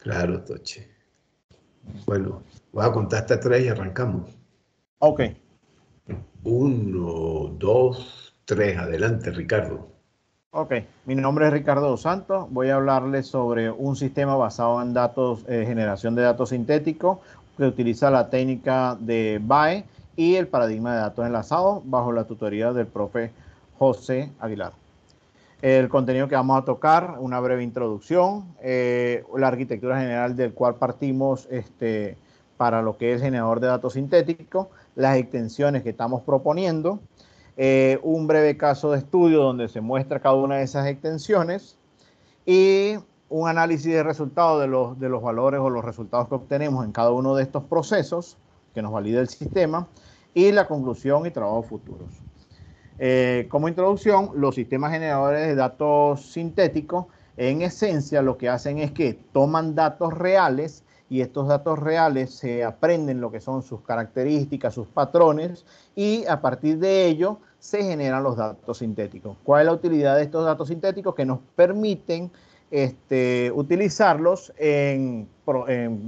Claro, Toche. Bueno, voy a contar hasta tres y arrancamos. Ok. 1, 2, 3. Adelante, Ricardo. Ok, mi nombre es Ricardo Dos Santos. Voy a hablarles sobre un sistema basado en datos, generación de datos sintéticos, que utiliza la técnica de BAE y el paradigma de datos enlazados bajo la tutoría del profe José Aguilar. El contenido que vamos a tocar, una breve introducción, la arquitectura general del cual partimos para lo que es generador de datos sintéticos, las extensiones que estamos proponiendo, un breve caso de estudio donde se muestra cada una de esas extensiones y un análisis de resultados de los valores o los resultados que obtenemos en cada uno de estos procesos que nos valida el sistema y la conclusión y trabajos futuros. Como introducción, los sistemas generadores de datos sintéticos, en esencia, lo que hacen es que toman datos reales y estos datos reales se aprenden lo que son sus características, sus patrones, y a partir de ello se generan los datos sintéticos. ¿Cuál es la utilidad de estos datos sintéticos? Que nos permiten utilizarlos de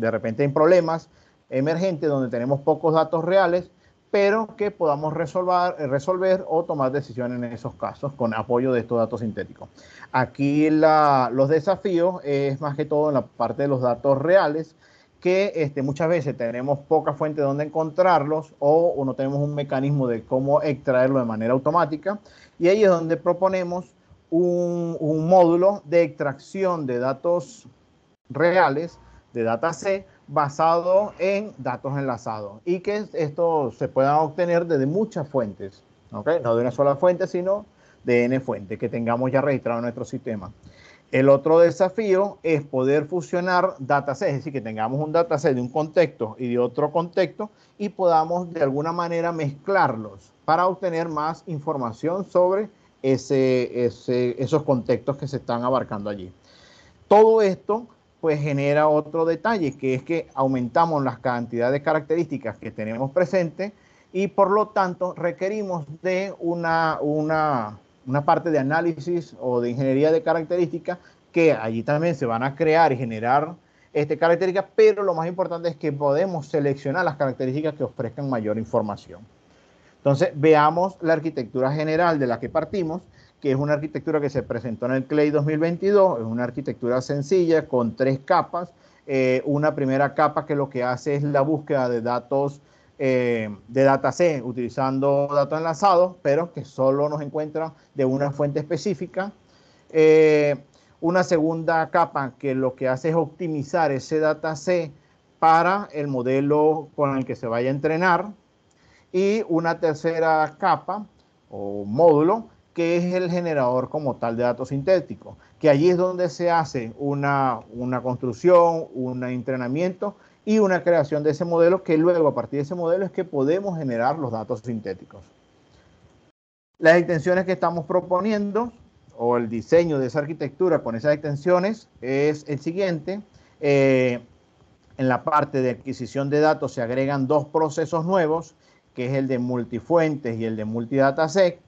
repente en problemas emergentes donde tenemos pocos datos reales, pero que podamos resolver o tomar decisiones en esos casos con apoyo de estos datos sintéticos. Aquí los desafíos es más que todo en la parte de los datos reales, que muchas veces tenemos poca fuente donde encontrarlos o no tenemos un mecanismo de cómo extraerlo de manera automática, y ahí es donde proponemos un módulo de extracción de datos reales, de dataset, basado en datos enlazados y que esto se pueda obtener desde muchas fuentes, ¿okay? No de una sola fuente, sino de N fuentes que tengamos ya registrado en nuestro sistema. El otro desafío es poder fusionar datasets, es decir, que tengamos un dataset de un contexto y de otro contexto y podamos de alguna manera mezclarlos para obtener más información sobre esos contextos que se están abarcando allí. Todo esto pues genera otro detalle, que es que aumentamos las cantidades de características que tenemos presentes y por lo tanto requerimos de una parte de análisis o de ingeniería de características, que allí también se van a crear y generar características, pero lo más importante es que podemos seleccionar las características que ofrezcan mayor información. Entonces, veamos la arquitectura general de la que partimos, que es una arquitectura que se presentó en el CLEI 2022, es una arquitectura sencilla con 3 capas. Una primera capa que lo que hace es la búsqueda de datos de dataset utilizando datos enlazados, pero que solo nos encuentran de una fuente específica. Una segunda capa que lo que hace es optimizar ese dataset para el modelo con el que se vaya a entrenar. Y una tercera capa o módulo que es el generador como tal de datos sintéticos, que allí es donde se hace una construcción, un entrenamiento y una creación de ese modelo, que luego a partir de ese modelo es que podemos generar los datos sintéticos. Las extensiones que estamos proponiendo o el diseño de esa arquitectura con esas extensiones es el siguiente. En la parte de adquisición de datos se agregan 2 procesos nuevos, que es el de multifuentes y el de multidataset.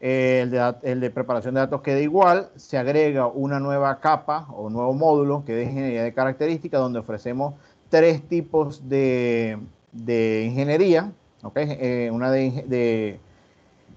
El de preparación de datos queda igual, se agrega una nueva capa o nuevo módulo que es ingeniería de características, donde ofrecemos 3 tipos de ingeniería, ¿okay? Una de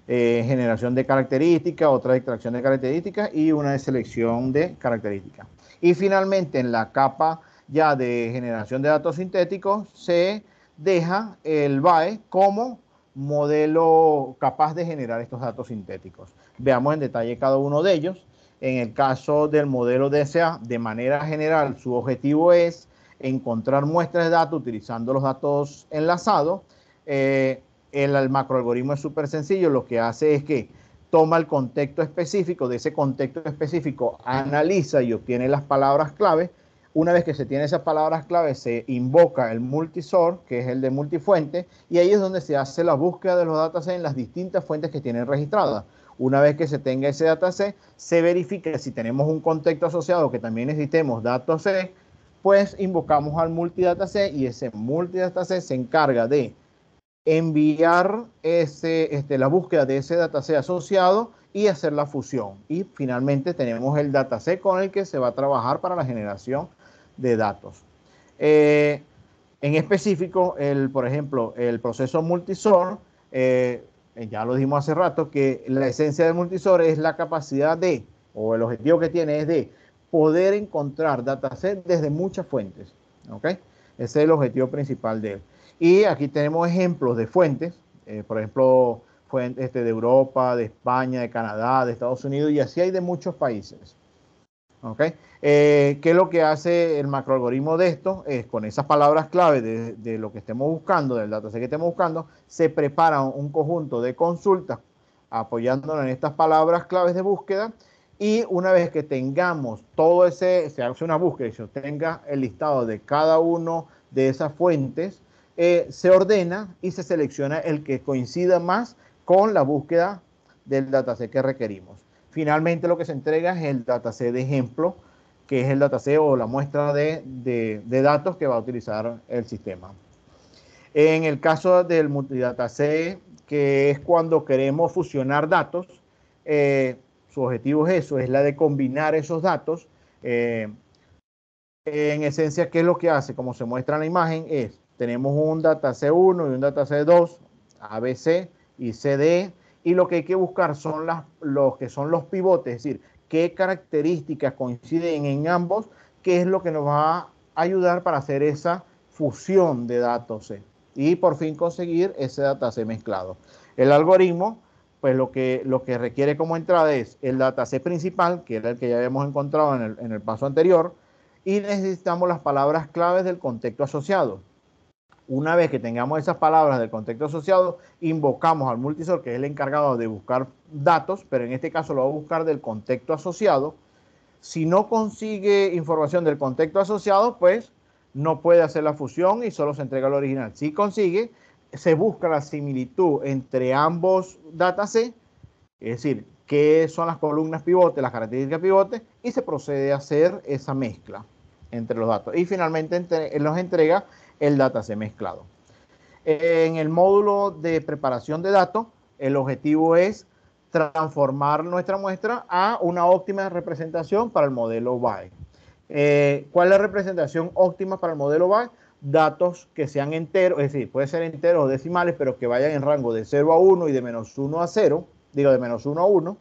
generación de características, otra de extracción de características y una de selección de características. Y finalmente en la capa ya de generación de datos sintéticos se deja el BAE como modelo capaz de generar estos datos sintéticos. Veamos en detalle cada uno de ellos. En el caso del modelo DSA, de manera general, su objetivo es encontrar muestras de datos utilizando los datos enlazados. El macroalgoritmo es súper sencillo, lo que hace es que toma el contexto específico, de ese contexto específico analiza y obtiene las palabras clave. Una vez que se tiene esas palabras clave, se invoca el multisource, que es el de multifuente, y ahí es donde se hace la búsqueda de los datasets en las distintas fuentes que tienen registradas. Una vez que se tenga ese dataset, se verifica si tenemos un contexto asociado que también necesitemos dataset, pues invocamos al multidataset y ese multidataset se encarga de enviar la búsqueda de ese dataset asociado y hacer la fusión. Y finalmente tenemos el dataset con el que se va a trabajar para la generación de datos. En específico, por ejemplo, el proceso multisort, ya lo dijimos hace rato, que la esencia del multisort es la capacidad de, o el objetivo que tiene es de poder encontrar datasets desde muchas fuentes. ¿Ok? Ese es el objetivo principal de él. Y aquí tenemos ejemplos de fuentes, por ejemplo, fuentes de Europa, de España, de Canadá, de Estados Unidos, y así hay de muchos países. ¿Ok? ¿Qué es lo que hace el macroalgoritmo de esto? Es con esas palabras clave de lo que estemos buscando, del dataset que estemos buscando, se prepara un conjunto de consultas apoyándonos en estas palabras claves de búsqueda, y una vez que tengamos todo ese, se hace una búsqueda y se obtenga el listado de cada uno de esas fuentes, se ordena y se selecciona el que coincida más con la búsqueda del dataset que requerimos. Finalmente lo que se entrega es el dataset de ejemplo, que es el dataset o la muestra de datos que va a utilizar el sistema. En el caso del multidataset, que es cuando queremos fusionar datos, su objetivo es eso, es la de combinar esos datos. En esencia, ¿qué es lo que hace? Como se muestra en la imagen, tenemos un dataset 1 y un dataset 2, ABC y CD, y lo que hay que buscar son los que son los pivotes, es decir, qué características coinciden en ambos, qué es lo que nos va a ayudar para hacer esa fusión de datos y por fin conseguir ese dataset mezclado. El algoritmo, pues lo que requiere como entrada es el dataset principal, que era el que ya habíamos encontrado en el paso anterior, y necesitamos las palabras claves del contexto asociado. Una vez que tengamos esas palabras del contexto asociado, invocamos al multisort, que es el encargado de buscar datos, pero en este caso lo va a buscar del contexto asociado. Si no consigue información del contexto asociado, pues no puede hacer la fusión y solo se entrega el original. Si consigue, se busca la similitud entre ambos datasets, es decir, qué son las columnas pivotes, las características pivotes, y se procede a hacer esa mezcla entre los datos. Y finalmente nos entrega el dataset mezclado. En el módulo de preparación de datos, el objetivo es transformar nuestra muestra a una óptima representación para el modelo BAE. ¿Cuál es la representación óptima para el modelo BAE? Datos que sean enteros, es decir, puede ser enteros o decimales, pero que vayan en rango de 0 a 1 y de menos 1 a 0, digo, de menos 1 a 1.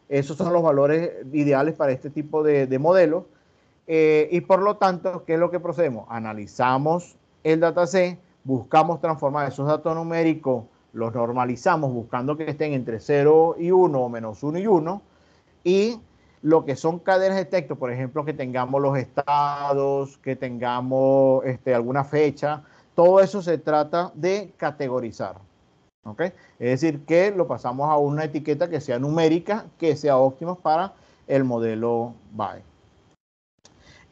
Esos son los valores ideales para este tipo de modelos. Y por lo tanto, ¿qué es lo que procedemos? Analizamos el dataset, buscamos transformar esos datos numéricos, los normalizamos buscando que estén entre 0 y 1 o menos 1 y 1, y lo que son cadenas de texto, por ejemplo, que tengamos los estados, que tengamos alguna fecha, todo eso se trata de categorizar. ¿Ok? Es decir, que lo pasamos a una etiqueta que sea numérica, que sea óptima para el modelo BAE.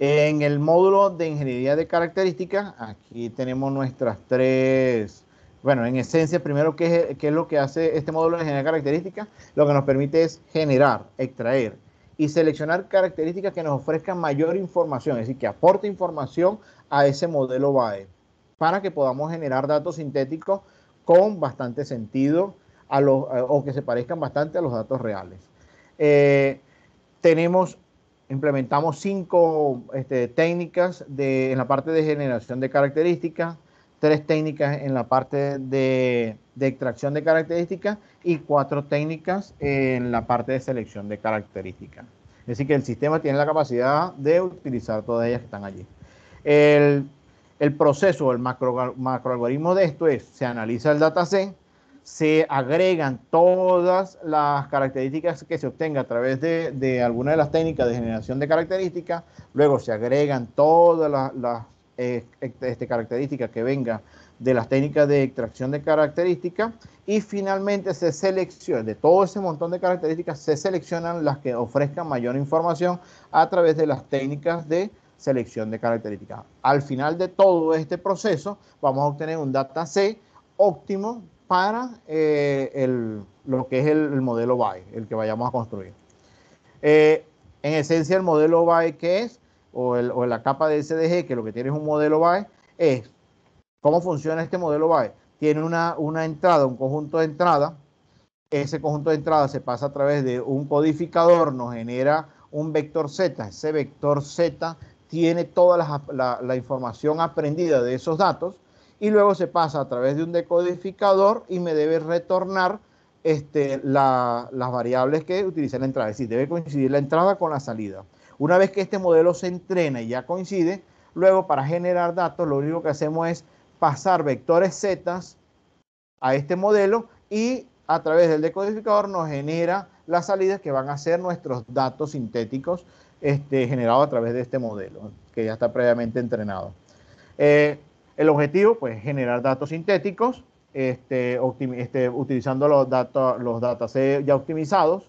En el módulo de ingeniería de características, aquí tenemos nuestras tres, bueno, en esencia, primero, ¿qué es lo que hace este módulo de ingeniería de características? Lo que nos permite es generar, extraer y seleccionar características que nos ofrezcan mayor información, es decir, que aporte información a ese modelo BAE, para que podamos generar datos sintéticos con bastante sentido o que se parezcan bastante a los datos reales. Implementamos 5 técnicas en la parte de generación de características, 3 técnicas en la parte de extracción de características y 4 técnicas en la parte de selección de características. Es decir, que el sistema tiene la capacidad de utilizar todas ellas que están allí. El proceso, el macroalgoritmo de esto es, se analiza el dataset, se agregan todas las características que se obtenga a través de alguna de las técnicas de generación de características, luego se agregan todas las características que vengan de las técnicas de extracción de características, y finalmente se selecciona, de todo ese montón de características, se seleccionan las que ofrezcan mayor información a través de las técnicas de selección de características. Al final de todo este proceso, vamos a obtener un dataset óptimo para lo que es el modelo BAE, el que vayamos a construir. En esencia, el modelo BAE, ¿qué es? O la capa de SDG, que lo que tiene es un modelo BAE, es cómo funciona este modelo BAE. Tiene una entrada, un conjunto de entrada. Ese conjunto de entradas se pasa a través de un codificador, nos genera un vector Z. Ese vector Z tiene toda la información aprendida de esos datos y luego se pasa a través de un decodificador y me debe retornar las variables que utiliza la entrada. Es decir, debe coincidir la entrada con la salida. Una vez que este modelo se entrena y ya coincide, luego para generar datos lo único que hacemos es pasar vectores Z a este modelo y a través del decodificador nos genera las salidas que van a ser nuestros datos sintéticos generados a través de este modelo que ya está previamente entrenado. El objetivo, pues, generar datos sintéticos utilizando los datasets ya optimizados.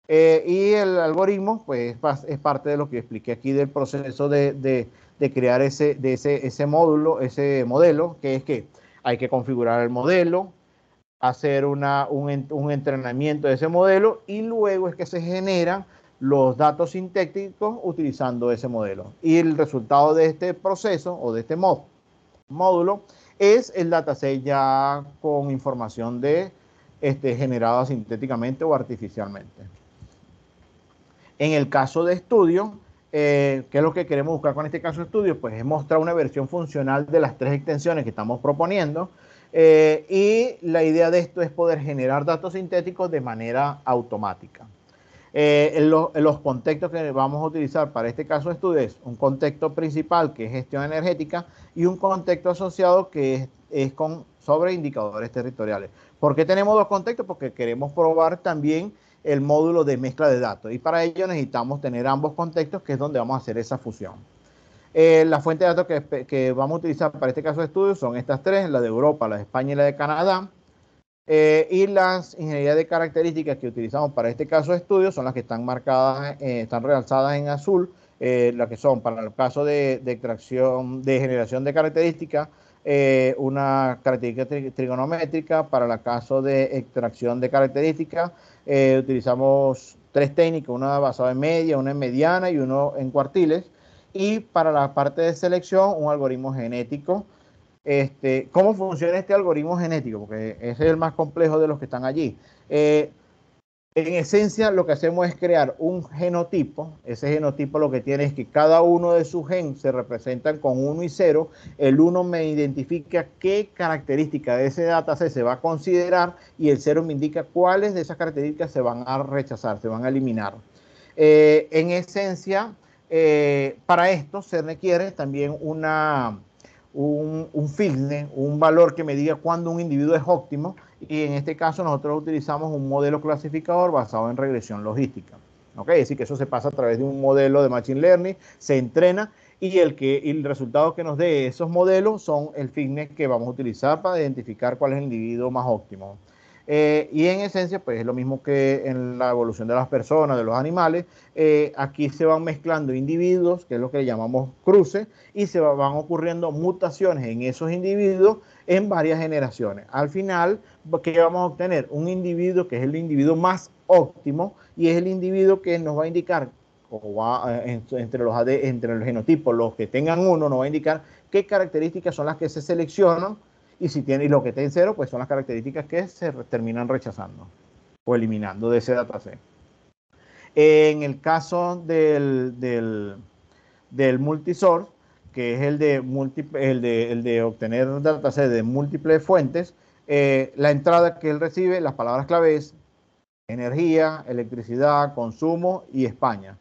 Y el algoritmo, pues, es parte de lo que expliqué aquí del proceso de crear ese modelo, que es que hay que configurar el modelo, hacer un entrenamiento de ese modelo y luego es que se generan los datos sintéticos utilizando ese modelo. Y el resultado de este proceso o de este módulo es el dataset ya con información generada sintéticamente o artificialmente. En el caso de estudio, ¿qué es lo que queremos buscar con este caso de estudio? Pues es mostrar una versión funcional de las 3 extensiones que estamos proponiendo. Y la idea de esto es poder generar datos sintéticos de manera automática. Los contextos que vamos a utilizar para este caso de estudio es un contexto principal que es gestión energética y un contexto asociado que es sobre indicadores territoriales. ¿Por qué tenemos 2 contextos? Porque queremos probar también el módulo de mezcla de datos y para ello necesitamos tener ambos contextos, que es donde vamos a hacer esa fusión. La fuente de datos que vamos a utilizar para este caso de estudio son estas 3, la de Europa, la de España y la de Canadá. Y las ingenierías de características que utilizamos para este caso de estudio son las que están marcadas, están realzadas en azul, las que son para el caso de extracción, de generación de características, una característica trigonométrica. Para el caso de extracción de características, utilizamos 3 técnicas, una basada en media, una en mediana y uno en cuartiles. Y para la parte de selección, un algoritmo genético. ¿Cómo funciona este algoritmo genético? Porque ese es el más complejo de los que están allí. En esencia, lo que hacemos es crear un genotipo. Ese genotipo lo que tiene es que cada uno de sus genes se representan con 1 y 0. El 1 me identifica qué característica de ese dataset se va a considerar y el 0 me indica cuáles de esas características se van a rechazar, se van a eliminar. En esencia, para esto se requiere también un fitness, un valor que me diga cuándo un individuo es óptimo, y en este caso nosotros utilizamos un modelo clasificador basado en regresión logística. ¿Okay? Es decir, que eso se pasa a través de un modelo de Machine Learning, se entrena y el resultado que nos dé esos modelos son el fitness que vamos a utilizar para identificar cuál es el individuo más óptimo. Y en esencia, pues es lo mismo que en la evolución de las personas, de los animales. Aquí se van mezclando individuos, que es lo que llamamos cruce, y se van ocurriendo mutaciones en esos individuos en varias generaciones. Al final, ¿qué vamos a obtener? Un individuo que es el individuo más óptimo y es el individuo que nos va a indicar, entre los genotipos, los que tengan 1, nos va a indicar qué características son las que se seleccionan. Y si tiene, y lo que está en 0, pues son las características que se terminan rechazando o eliminando de ese dataset. En el caso del multisource, que es el de obtener dataset de múltiples fuentes, la entrada que él recibe, las palabras clave es energía, electricidad, consumo y España.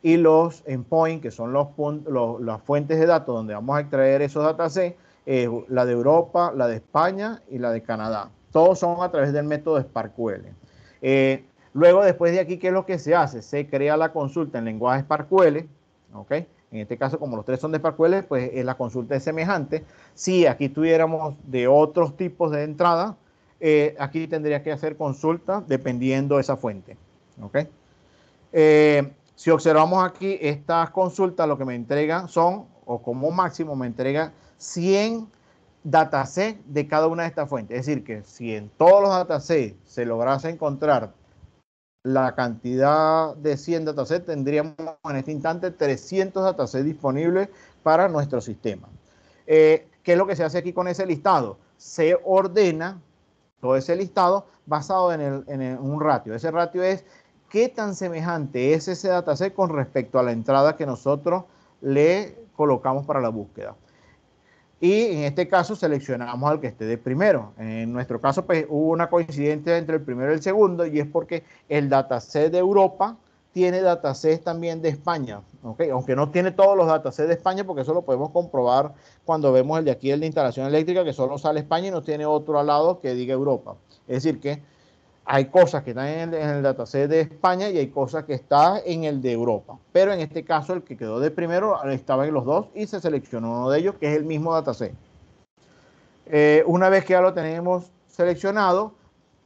Y los endpoints, que son las fuentes de datos donde vamos a extraer esos datasets, la de Europa, la de España y la de Canadá. Todos son a través del método SparkQL. Luego, después de aquí, ¿qué es lo que se hace? Se crea la consulta en lenguaje SparkQL, ¿ok? En este caso, como los 3 son de SparkQL, pues la consulta es semejante. Si aquí tuviéramos de otros tipos de entrada, aquí tendría que hacer consulta dependiendo de esa fuente, ¿ok? Si observamos aquí, estas consultas lo que me entregan son, o como máximo me entrega 100 datasets de cada una de estas fuentes. Es decir, que si en todos los datasets se lograse encontrar la cantidad de 100 datasets, tendríamos en este instante 300 datasets disponibles para nuestro sistema. ¿Qué es lo que se hace aquí con ese listado? Se ordena todo ese listado basado en un ratio. Ese ratio es qué tan semejante es ese dataset con respecto a la entrada que nosotros le colocamos para la búsqueda. Y en este caso seleccionamos al que esté de primero. En nuestro caso, pues hubo una coincidencia entre el primero y el segundo, y es porque el dataset de Europa tiene datasets también de España, ¿okay? Aunque no tiene todos los datasets de España, porque eso lo podemos comprobar cuando vemos el de aquí, el de instalación eléctrica, que solo sale España y no tiene otro al lado que diga Europa. Es decir, que hay cosas que están en el dataset de España y hay cosas que están en el de Europa. Pero en este caso, el que quedó de primero estaba en los dos y se seleccionó uno de ellos, que es el mismo dataset. Una vez que ya lo tenemos seleccionado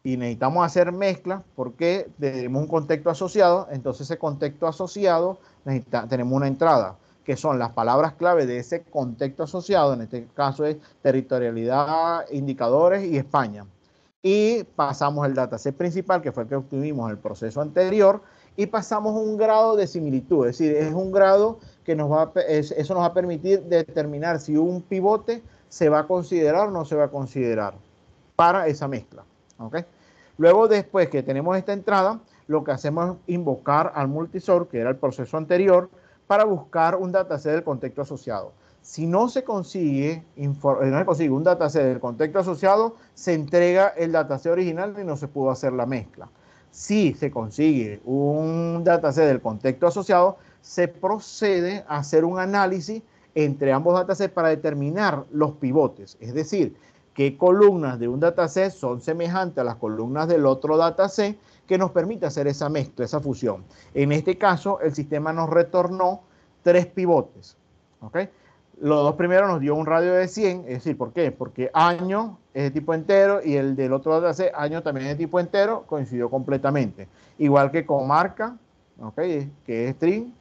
y necesitamos hacer mezclas porque tenemos un contexto asociado, entonces ese contexto asociado tenemos una entrada, que son las palabras clave de ese contexto asociado. En este caso es territorialidad, indicadores y España. Y pasamos el dataset principal, que fue el que obtuvimos en el proceso anterior, y pasamos un grado de similitud. Es decir, es un grado que eso nos va a permitir determinar si un pivote se va a considerar o no se va a considerar para esa mezcla. ¿Okay? Luego, después que tenemos esta entrada, lo que hacemos es invocar al multisort, que era el proceso anterior, para buscar un dataset del contexto asociado. Si no se consigue un dataset del contexto asociado, se entrega el dataset original y no se pudo hacer la mezcla. Si se consigue un dataset del contexto asociado, se procede a hacer un análisis entre ambos datasets para determinar los pivotes, es decir, qué columnas de un dataset son semejantes a las columnas del otro dataset, que nos permite hacer esa mezcla, esa fusión. En este caso, el sistema nos retornó 3 pivotes. ¿Okay? Los dos primeros nos dio un radio de 100, es decir, ¿por qué? Porque año es de tipo entero y el del otro dataset, año también es de tipo entero, coincidió completamente. Igual que comarca, ¿okay? Que es string,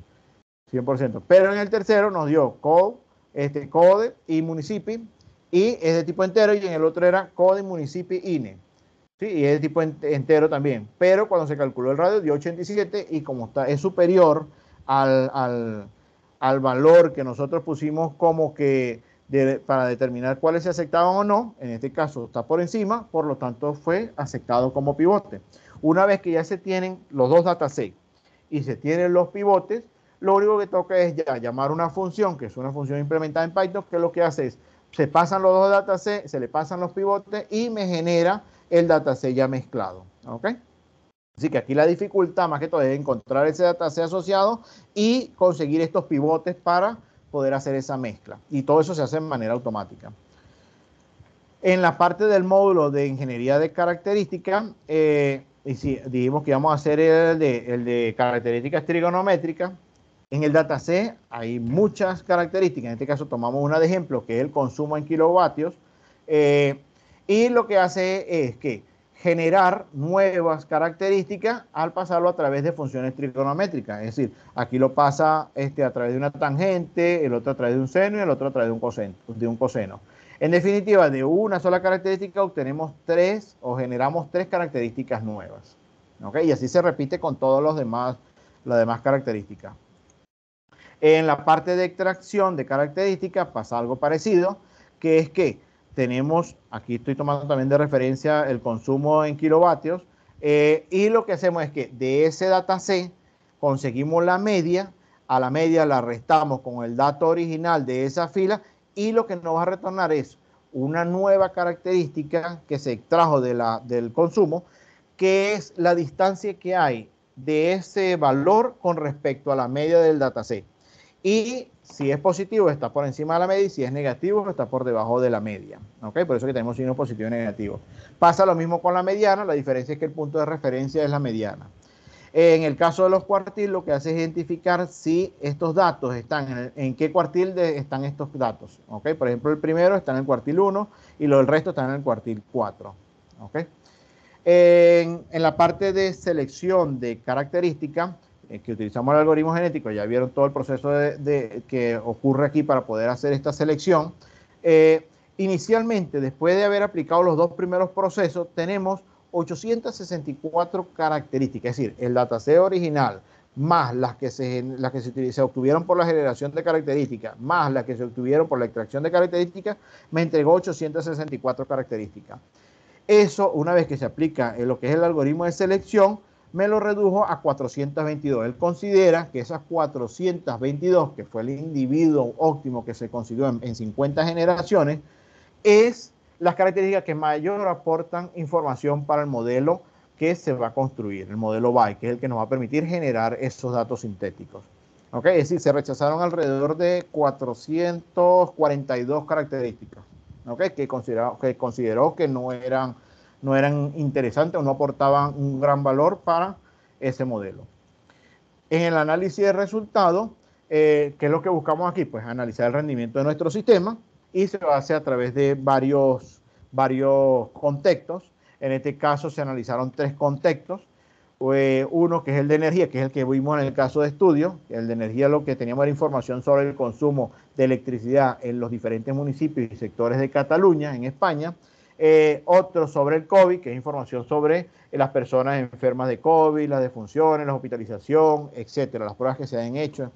100%. Pero en el tercero nos dio code y municipio, y es de tipo entero, y en el otro era code, municipio, INE. ¿Sí? Y es de tipo entero también. Pero cuando se calculó el radio dio 87, y como es superior al valor que nosotros pusimos como que para determinar cuáles se aceptaban o no, en este caso está por encima, por lo tanto fue aceptado como pivote. Una vez que ya se tienen los dos datasets y se tienen los pivotes, lo único que toca es ya llamar una función, que es una función implementada en Python, que lo que hace es, se pasan los dos datasets, se le pasan los pivotes y me genera el dataset ya mezclado. ¿Ok? Así que aquí la dificultad más que todo es encontrar ese dataset asociado y conseguir estos pivotes para poder hacer esa mezcla. Y todo eso se hace de manera automática. En la parte del módulo de ingeniería de características, y si dijimos que íbamos a hacer el de características trigonométricas, en el dataset hay muchas características. En este caso tomamos una de ejemplo, que es el consumo en kilovatios. Y lo que hace es que generar nuevas características al pasarlo a través de funciones trigonométricas. Es decir, aquí lo pasa a través de una tangente, el otro a través de un seno y el otro a través de un coseno. En definitiva, de una sola característica obtenemos generamos tres características nuevas. ¿Okay? Y así se repite con todas las demás características. En la parte de extracción de características pasa algo parecido, que es que tenemos, aquí estoy tomando también de referencia el consumo en kilovatios, y lo que hacemos es que de ese dataset conseguimos la media, a la media la restamos con el dato original de esa fila, y lo que nos va a retornar es una nueva característica que se extrajo del consumo, que es la distancia que hay de ese valor con respecto a la media del dataset. Y si es positivo está por encima de la media, y si es negativo está por debajo de la media. ¿Okay? Por eso que tenemos signos positivos y negativos. Pasa lo mismo con la mediana, la diferencia es que el punto de referencia es la mediana. En el caso de los cuartiles, lo que hace es identificar si estos datos están en qué cuartil están estos datos. ¿Okay? Por ejemplo, el primero está en el cuartil 1 y el resto está en el cuartil 4. ¿Okay? En la parte de selección de características, que utilizamos el algoritmo genético, ya vieron todo el proceso que ocurre aquí para poder hacer esta selección. Inicialmente, después de haber aplicado los dos primeros procesos, tenemos 864 características, es decir, el dataset original, más las que se obtuvieron por la generación de características, más las que se obtuvieron por la extracción de características, me entregó 864 características. Eso, una vez que se aplica en lo que es el algoritmo de selección, me lo redujo a 422. Él considera que esas 422, que fue el individuo óptimo que se consiguió en 50 generaciones, es las características que mayor aportan información para el modelo que se va a construir, el modelo BAI, que es el que nos va a permitir generar esos datos sintéticos. ¿Okay? Es decir, se rechazaron alrededor de 442 características, ¿okay? que consideró que no eran interesantes o no aportaban un gran valor para ese modelo. En el análisis de resultados, ¿qué es lo que buscamos aquí? Pues analizar el rendimiento de nuestro sistema y se hace a través de varios contextos. En este caso se analizaron 3 contextos. Uno que es el de energía, que es el que vimos en el caso de estudio. El de energía, lo que teníamos era información sobre el consumo de electricidad en los diferentes municipios y sectores de Cataluña, en España. Otro sobre el COVID, que es información sobre las personas enfermas de COVID, las defunciones, la hospitalización, etcétera, las pruebas que se han hecho.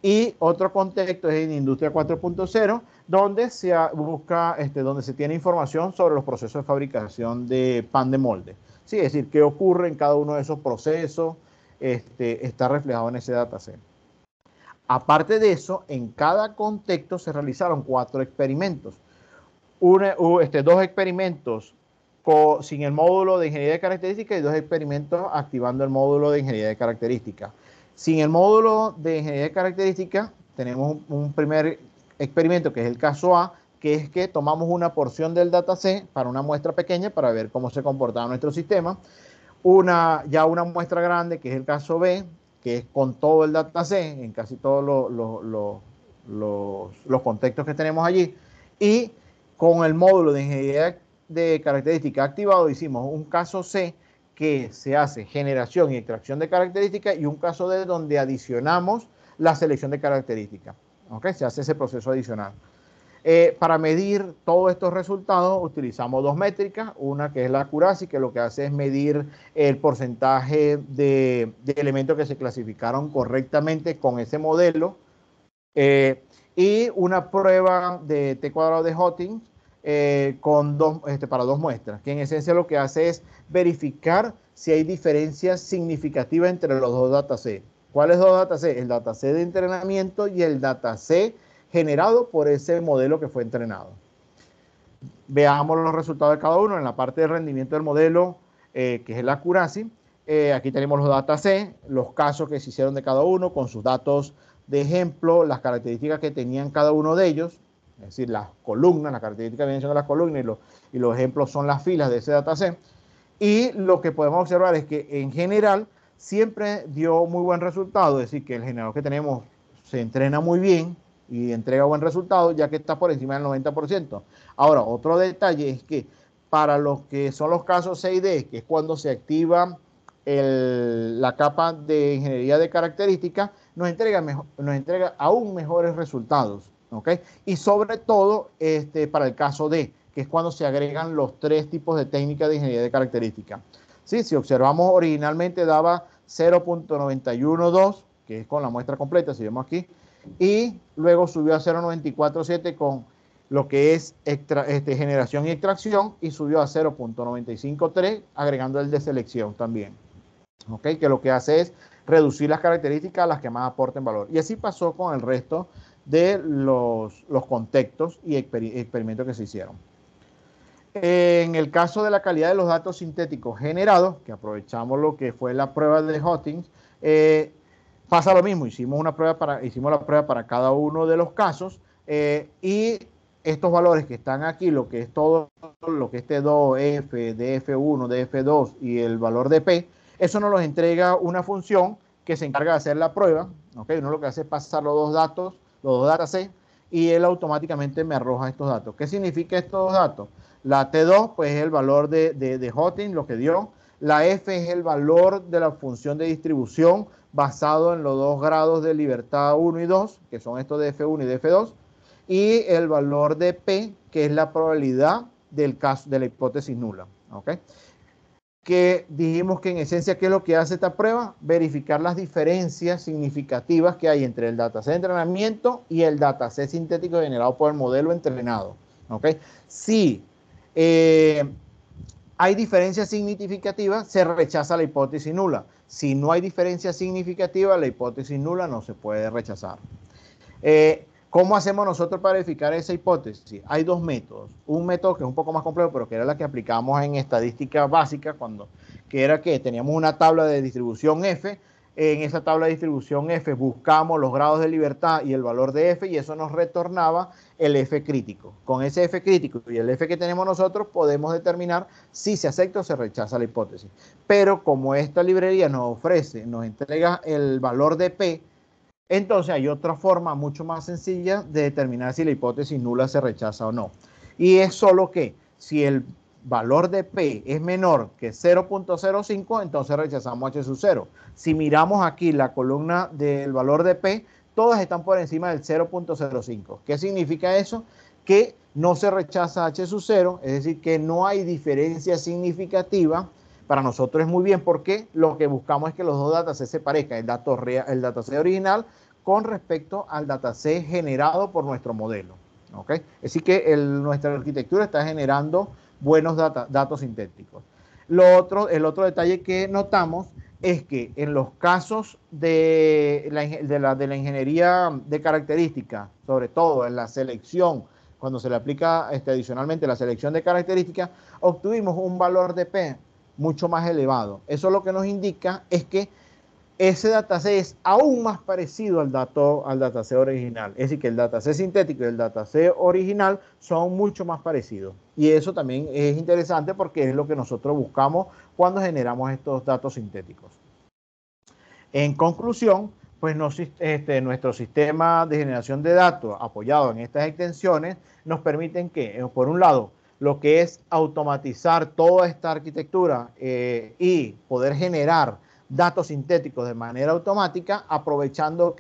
Y otro contexto es en Industria 4.0, donde se busca, donde se tiene información sobre los procesos de fabricación de pan de molde. Sí, es decir, qué ocurre en cada uno de esos procesos, está reflejado en ese dataset. Aparte de eso, en cada contexto se realizaron 4 experimentos. 2 experimentos sin el módulo de ingeniería de características y 2 experimentos activando el módulo de ingeniería de características. Sin el módulo de ingeniería de características, tenemos un primer experimento que es el caso A, que es que tomamos una porción del dataset para una muestra pequeña para ver cómo se comportaba nuestro sistema. Ya una muestra grande, que es el caso B, que es con todo el dataset, en casi todos los contextos que tenemos allí. Y con el módulo de ingeniería de características activado, hicimos un caso C, que se hace generación y extracción de características, y un caso D donde adicionamos la selección de características. ¿Okay? Se hace ese proceso adicional. Para medir todos estos resultados utilizamos 2 métricas, una que es la accuracy, que lo que hace es medir el porcentaje de elementos que se clasificaron correctamente con ese modelo, y una prueba de T cuadrado de Hotting para 2 muestras, que en esencia lo que hace es verificar si hay diferencias significativas entre los 2 datasets. ¿Cuáles 2 datasets? El dataset de entrenamiento y el dataset generado por ese modelo que fue entrenado. Veamos los resultados de cada uno. En la parte de rendimiento del modelo, que es la accuracy, aquí tenemos los datasets, los casos que se hicieron de cada uno, con sus datos de ejemplo, las características que tenían cada uno de ellos, es decir, las columnas, las características vienen siendo las columnas y los ejemplos son las filas de ese dataset. Y lo que podemos observar es que en general siempre dio muy buen resultado, es decir, que el generador que tenemos se entrena muy bien y entrega buen resultado, ya que está por encima del 90%. Ahora, otro detalle es que para los que son los casos C y D, que es cuando se activa la capa de ingeniería de características, nos entrega aún mejores resultados, ¿okay? Y sobre todo para el caso D, que es cuando se agregan los 3 tipos de técnicas de ingeniería de características. ¿Sí? Si observamos, originalmente daba 0.912, que es con la muestra completa, si vemos aquí, y luego subió a 0.947 con lo que es generación y extracción, y subió a 0.953 agregando el de selección también. ¿Okay? Que lo que hace es reducir las características a las que más aporten valor. Y así pasó con el resto de los contextos y experimentos que se hicieron. En el caso de la calidad de los datos sintéticos generados, que aprovechamos lo que fue la prueba de Hotting, pasa lo mismo. Hicimos la prueba para cada uno de los casos, y estos valores que están aquí, lo que es todo lo que es T2, F, DF1, DF2 y el valor de P, eso nos los entrega una función que se encarga de hacer la prueba. ¿Okay? Uno lo que hace es pasar los 2 datos, los 2 datasets, y él automáticamente me arroja estos datos. ¿Qué significa estos datos? La T2 pues es el valor de Hotting, lo que dio. La F es el valor de la función de distribución basado en los 2 grados de libertad 1 y 2, que son estos de F1 y de F2. Y el valor de P, que es la probabilidad del caso de la hipótesis nula. ¿Okay? Que dijimos que en esencia, ¿qué es lo que hace esta prueba? Verificar las diferencias significativas que hay entre el dataset de entrenamiento y el dataset sintético generado por el modelo entrenado. ¿Okay? Si hay diferencia significativa, se rechaza la hipótesis nula. Si no hay diferencia significativa, la hipótesis nula no se puede rechazar. ¿Cómo hacemos nosotros para verificar esa hipótesis? Hay dos métodos. Un método que es un poco más complejo, pero que era la que aplicamos en estadística básica, que era que teníamos una tabla de distribución F. En esa tabla de distribución F buscamos los grados de libertad y el valor de F, y eso nos retornaba el F crítico. Con ese F crítico y el F que tenemos nosotros podemos determinar si se acepta o se rechaza la hipótesis. Pero como esta librería nos entrega el valor de P, entonces hay otra forma mucho más sencilla de determinar si la hipótesis nula se rechaza o no. Y es solo que si el valor de P es menor que 0.05, entonces rechazamos H sub 0. Si miramos aquí la columna del valor de P, todas están por encima del 0.05. ¿Qué significa eso? Que no se rechaza H sub 0, es decir, que no hay diferencia significativa. Para nosotros es muy bien porque lo que buscamos es que los dos datasets se parezcan, el dataset original con respecto al dataset generado por nuestro modelo. ¿Okay? Así que nuestra arquitectura está generando buenos datos sintéticos. El otro detalle que notamos es que en los casos de la ingeniería de características, sobre todo en la selección, cuando se le aplica adicionalmente la selección de características, obtuvimos un valor de P mucho más elevado. Eso lo que nos indica es que ese dataset es aún más parecido al dataset original. Es decir, que el dataset sintético y el dataset original son mucho más parecidos. Y eso también es interesante porque es lo que nosotros buscamos cuando generamos estos datos sintéticos. En conclusión, pues nuestro sistema de generación de datos apoyado en estas extensiones nos permiten que, por un lado, lo que es automatizar toda esta arquitectura y poder generar datos sintéticos de manera automática, aprovechando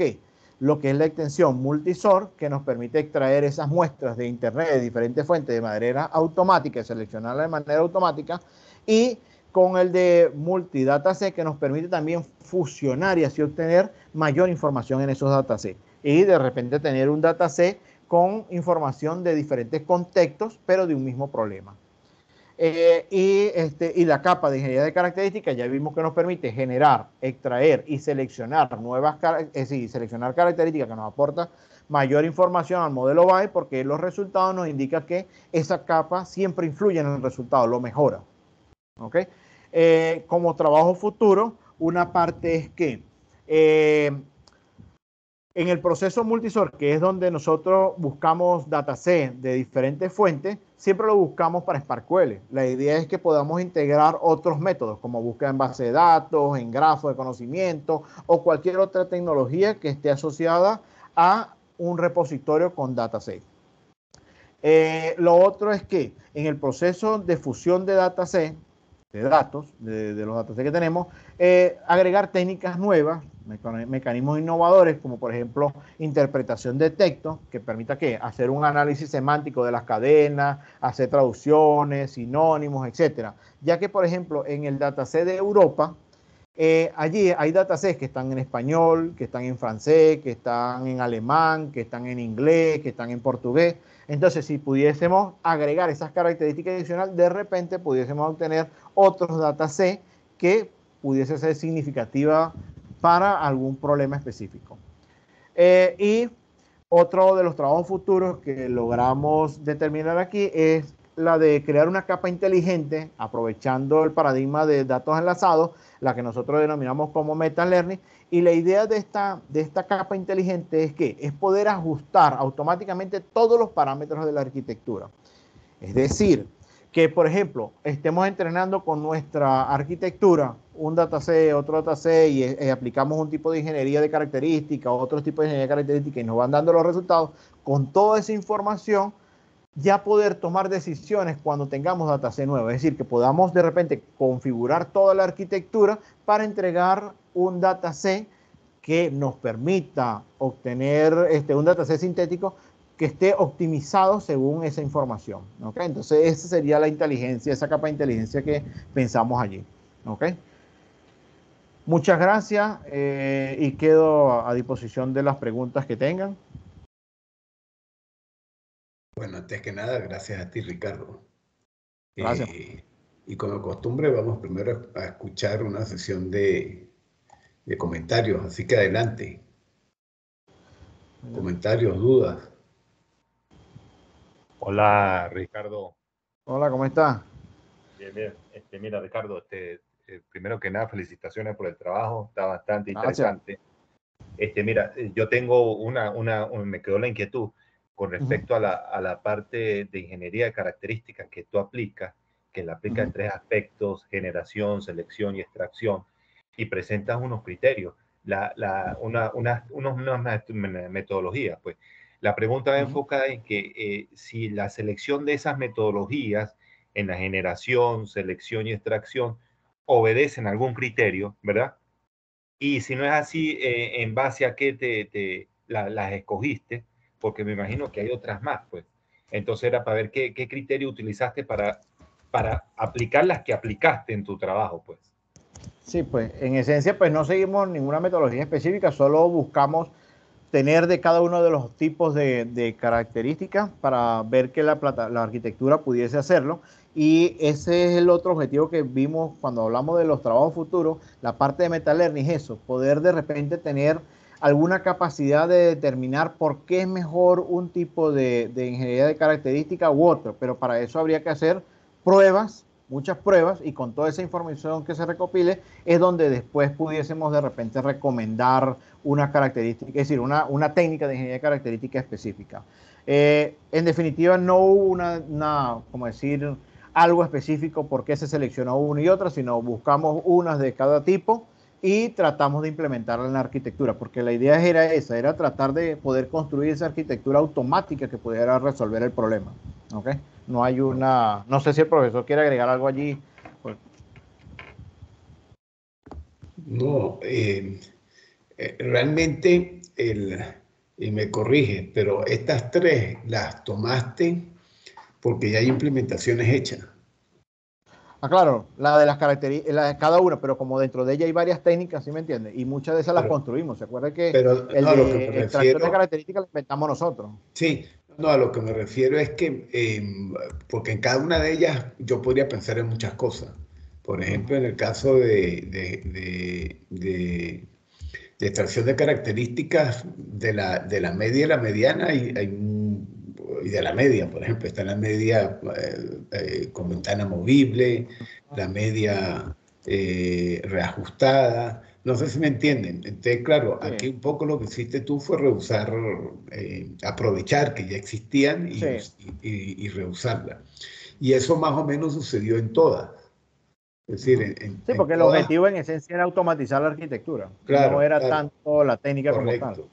lo que es la extensión multisor, que nos permite extraer esas muestras de internet de diferentes fuentes de manera automática y seleccionarlas de manera automática, y con el de multidataset, que nos permite también fusionar y así obtener mayor información en esos datasets, y de repente tener un dataset con información de diferentes contextos, pero de un mismo problema. Y la capa de ingeniería de características ya vimos que nos permite generar, extraer y seleccionar seleccionar características que nos aporta mayor información al modelo BAE, porque los resultados nos indican que esa capa siempre influye en el resultado, lo mejora. ¿Okay? Como trabajo futuro, una parte es que en el proceso multisor, que es donde nosotros buscamos dataset de diferentes fuentes, siempre lo buscamos para SPARQL. La idea es que podamos integrar otros métodos, como búsqueda en base de datos, en grafos de conocimiento o cualquier otra tecnología que esté asociada a un repositorio con dataset. Lo otro es que en el proceso de fusión de dataset, de datos, de los datasets que tenemos, agregar técnicas nuevas, mecanismos innovadores, como por ejemplo interpretación de texto, que permita hacer un análisis semántico de las cadenas, hacer traducciones, sinónimos, etcétera. Ya que, por ejemplo, en el dataset de Europa, allí hay datasets que están en español, que están en francés, que están en alemán, que están en inglés, que están en portugués. Entonces, si pudiésemos agregar esas características adicionales, de repente pudiésemos obtener otros datasets que pudiese ser significativa para algún problema específico. Y otro de los trabajos futuros que logramos determinar aquí es la de crear una capa inteligente, aprovechando el paradigma de datos enlazados, la que nosotros denominamos como Meta Learning. Y la idea de esta capa inteligente es poder ajustar automáticamente todos los parámetros de la arquitectura. Es decir, que, por ejemplo, estemos entrenando con nuestra arquitectura un dataset, otro dataset, y aplicamos un tipo de ingeniería de características, otro tipo de ingeniería de características, y nos van dando los resultados. Con toda esa información, ya poder tomar decisiones cuando tengamos dataset nuevo. Es decir, que podamos de repente configurar toda la arquitectura para entregar un dataset que nos permita obtener un dataset sintético que esté optimizado según esa información. ¿Okay? Entonces, esa sería la inteligencia, esa capa de inteligencia que pensamos allí. ¿Okay? Muchas gracias y quedo a disposición de las preguntas que tengan. Bueno, antes que nada, gracias a ti, Ricardo. Gracias. Y como costumbre, vamos primero a escuchar una sesión de comentarios, así que adelante. Comentarios, dudas. Hola, Ricardo. Hola, ¿cómo estás? Bien, bien. Mira, Ricardo, primero que nada, felicitaciones por el trabajo, está bastante interesante. Mira, yo tengo me quedó la inquietud con respecto a la parte de ingeniería de características que tú aplicas, que la aplicas en tres aspectos: generación, selección y extracción, y presentas unos criterios, unas metodologías, pues. La pregunta va enfocada en que si la selección de esas metodologías en la generación, selección y extracción obedecen algún criterio, ¿verdad? Y si no es así, ¿en base a qué las escogiste? Porque me imagino que hay otras más, pues. Entonces era para ver qué criterio utilizaste para aplicar las que aplicaste en tu trabajo, pues. Sí, pues en esencia pues no seguimos ninguna metodología específica, solo buscamos tener de cada uno de los tipos de características para ver que la arquitectura pudiese hacerlo. Y ese es el otro objetivo que vimos cuando hablamos de los trabajos futuros, la parte de Meta Learning es eso, poder de repente tener alguna capacidad de determinar por qué es mejor un tipo de ingeniería de característica u otro, pero para eso habría que hacer pruebas, muchas pruebas, y con toda esa información que se recopile es donde después pudiésemos de repente recomendar una característica, es decir, una técnica de ingeniería de característica específica. En definitiva, no hubo como decir, algo específico por qué se seleccionó una y otra, sino buscamos unas de cada tipo y tratamos de implementarla en la arquitectura, porque la idea era esa, era tratar de poder construir esa arquitectura automática que pudiera resolver el problema. ¿Okay? No hay no sé si el profesor quiere agregar algo allí. Pues. No, realmente, y me corrige, pero estas tres las tomaste porque ya hay implementaciones hechas. Claro, la de las características, la de cada una, pero como dentro de ella hay varias técnicas, ¿sí me entiende? Y muchas de esas las construimos. ¿Se acuerda que el no, a lo que me de extracción de refiero, características la inventamos nosotros? sí, no, a lo que me refiero es que, porque en cada una de ellas yo podría pensar en muchas cosas. Por ejemplo, en el caso de extracción de características de la media y la mediana, y de la media, por ejemplo, está la media con ventana movible, la media reajustada. No sé si me entienden. Entonces, claro, Sí, aquí un poco lo que hiciste tú fue rehusar, aprovechar que ya existían sí. y reusarla. Y eso más o menos sucedió en todas. Es decir, Sí, en porque el todas, objetivo en esencia era automatizar la arquitectura, no claro, era claro, tanto la técnica como tal. correcto.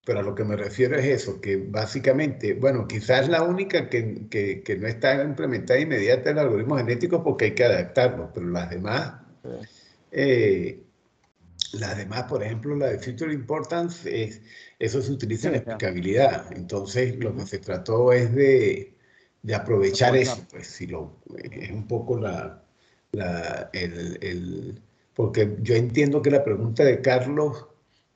Pero a lo que me refiero es eso, que básicamente, bueno, quizás la única que no está implementada inmediata es el algoritmo genético porque hay que adaptarlo, pero Sí, eh, las demás, por ejemplo, la de Future Importance, eso se utiliza sí, en la ya. explicabilidad. Entonces, lo que se trató es de aprovechar Aprovechar. eso, pues, es un poco porque yo entiendo que la pregunta de Carlos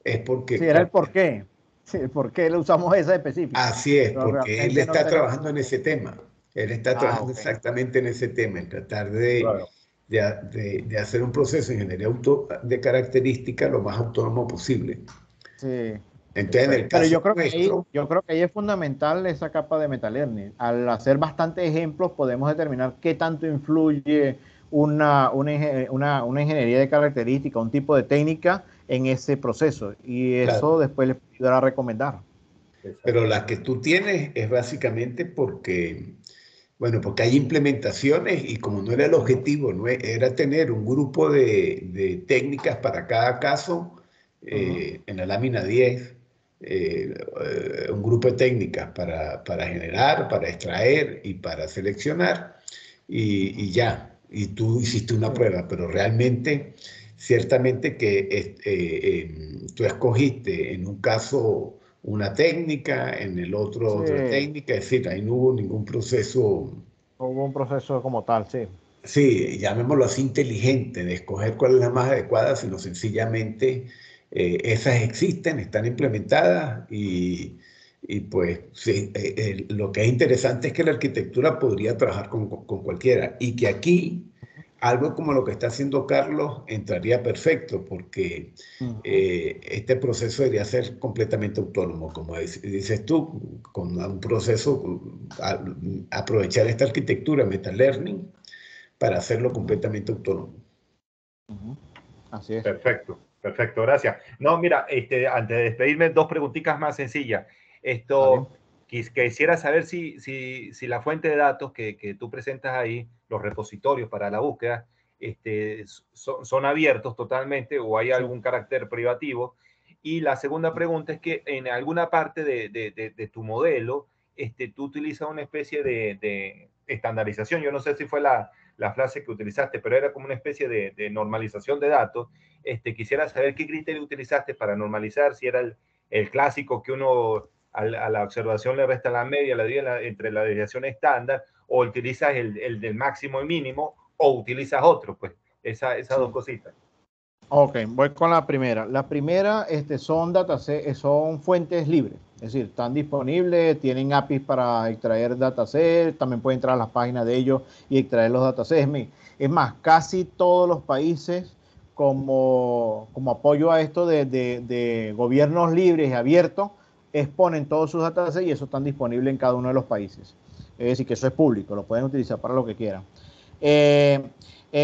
es Sí, porque era el por qué. Sí, el por qué le usamos esa específica. así es, Pero porque él realmente no está tenemos. trabajando en ese tema. Él está trabajando Ok. exactamente en ese tema, en tratar Claro. de hacer un proceso de ingeniería de características lo más autónomo posible. Sí. Entonces, en el Perfecto. Pero caso nuestro, yo creo que ahí es fundamental esa capa de Meta Learning. Al hacer bastantes ejemplos, podemos determinar qué tanto influye una ingeniería de característica, un tipo de técnica en ese proceso. Y eso claro, después les puede ayudar a recomendar. pero Exacto. la que tú tienes es básicamente porque, bueno, porque hay implementaciones y como no era el objetivo, no era tener un grupo de técnicas para cada caso, en la lámina 10, un grupo de técnicas para generar, para extraer y para seleccionar, y ya, y tú hiciste una Sí, prueba, pero realmente, ciertamente que tú escogiste en un caso una técnica, en el otro sí, otra técnica, es decir, ahí no hubo ningún proceso, hubo un proceso como tal, sí. sí, llamémoslo así, inteligente, de escoger cuál es la más adecuada, sino sencillamente esas existen, están implementadas y pues sí, lo que es interesante es que la arquitectura podría trabajar con cualquiera y que aquí algo como lo que está haciendo Carlos entraría perfecto porque este proceso debería ser completamente autónomo, como dices tú, con un proceso, aprovechar esta arquitectura MetaLearning para hacerlo completamente autónomo. Así es. Perfecto, perfecto, gracias. No, mira, antes de despedirme, dos preguntitas más sencillas. Esto, quisiera saber si la fuente de datos que tú presentas ahí, los repositorios para la búsqueda, son abiertos totalmente o hay algún carácter privativo. Y la segunda pregunta es que en alguna parte de tu modelo, tú utilizas una especie de estandarización. Yo no sé si fue la frase que utilizaste, pero era como una especie de normalización de datos. Quisiera saber qué criterio utilizaste para normalizar, si era el clásico que uno a la observación le resta la media, entre la desviación estándar, o utilizas el del máximo y mínimo, o utilizas otro, pues esas dos cositas. Ok, voy con la primera. La primera son datasets, son fuentes libres, es decir, están disponibles, tienen APIs para extraer datasets, también pueden entrar a las páginas de ellos y extraer los datasets. Es más, casi todos los países, como apoyo a esto de gobiernos libres y abiertos, exponen todos sus datasets y eso están disponibles en cada uno de los países. Es decir, que eso es público, lo pueden utilizar para lo que quieran.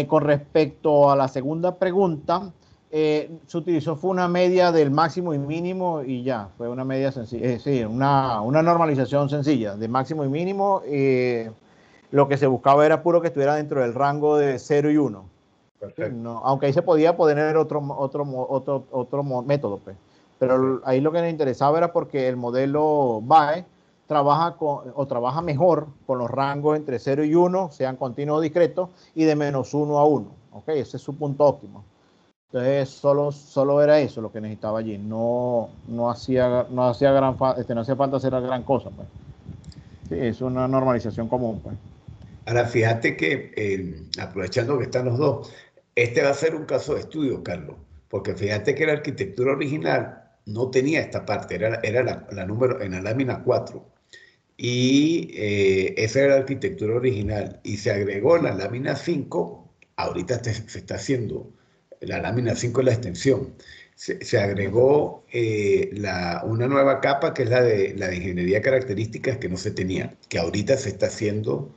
Con respecto a la segunda pregunta, se utilizó fue una media del máximo y mínimo y ya, fue una media sencilla, sí, una normalización sencilla de máximo y mínimo. Lo que se buscaba era puro que estuviera dentro del rango de 0 y 1. ¿Sí? No, aunque ahí se podía poner otro método, pues. Pero ahí lo que nos interesaba era porque el modelo BAE trabaja mejor con los rangos entre 0 y 1, sean continuos o discretos, y de -1 a 1. ¿Okay? Ese es su punto óptimo. Entonces, solo era eso lo que necesitaba allí. No hacía falta hacer gran cosa. Pues. Sí, es una normalización común. Pues. Ahora, fíjate que, aprovechando que están los dos, este va a ser un caso de estudio, Carlos, porque fíjate que la arquitectura original no tenía esta parte, era la número en la lámina 4. Y esa era la arquitectura original. Y se agregó la lámina 5, ahorita se está haciendo, la lámina 5 es la extensión. Se agregó una nueva capa que es la de ingeniería de características que no se tenía, que ahorita se está haciendo,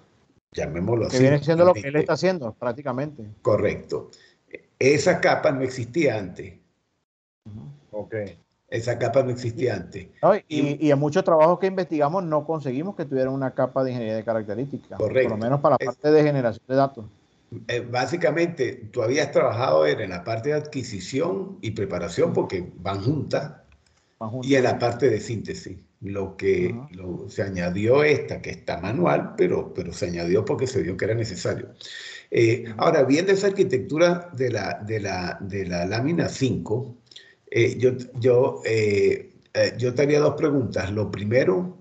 llamémoslo que así. viene siendo lo que él está haciendo, prácticamente. Correcto. Esa capa no existía antes. Ok. Esa capa no existía antes. ¿No? Y en muchos trabajos que investigamos no conseguimos que tuvieran una capa de ingeniería de características, correcto. Por lo menos para la parte de generación de datos. Básicamente, tú habías trabajado en la parte de adquisición y preparación porque van juntas, y en la parte de síntesis. Se añadió esta, que está manual, pero se añadió porque se vio que era necesario. Ahora, viendo esa arquitectura de la lámina 5, yo te haría dos preguntas. Lo primero,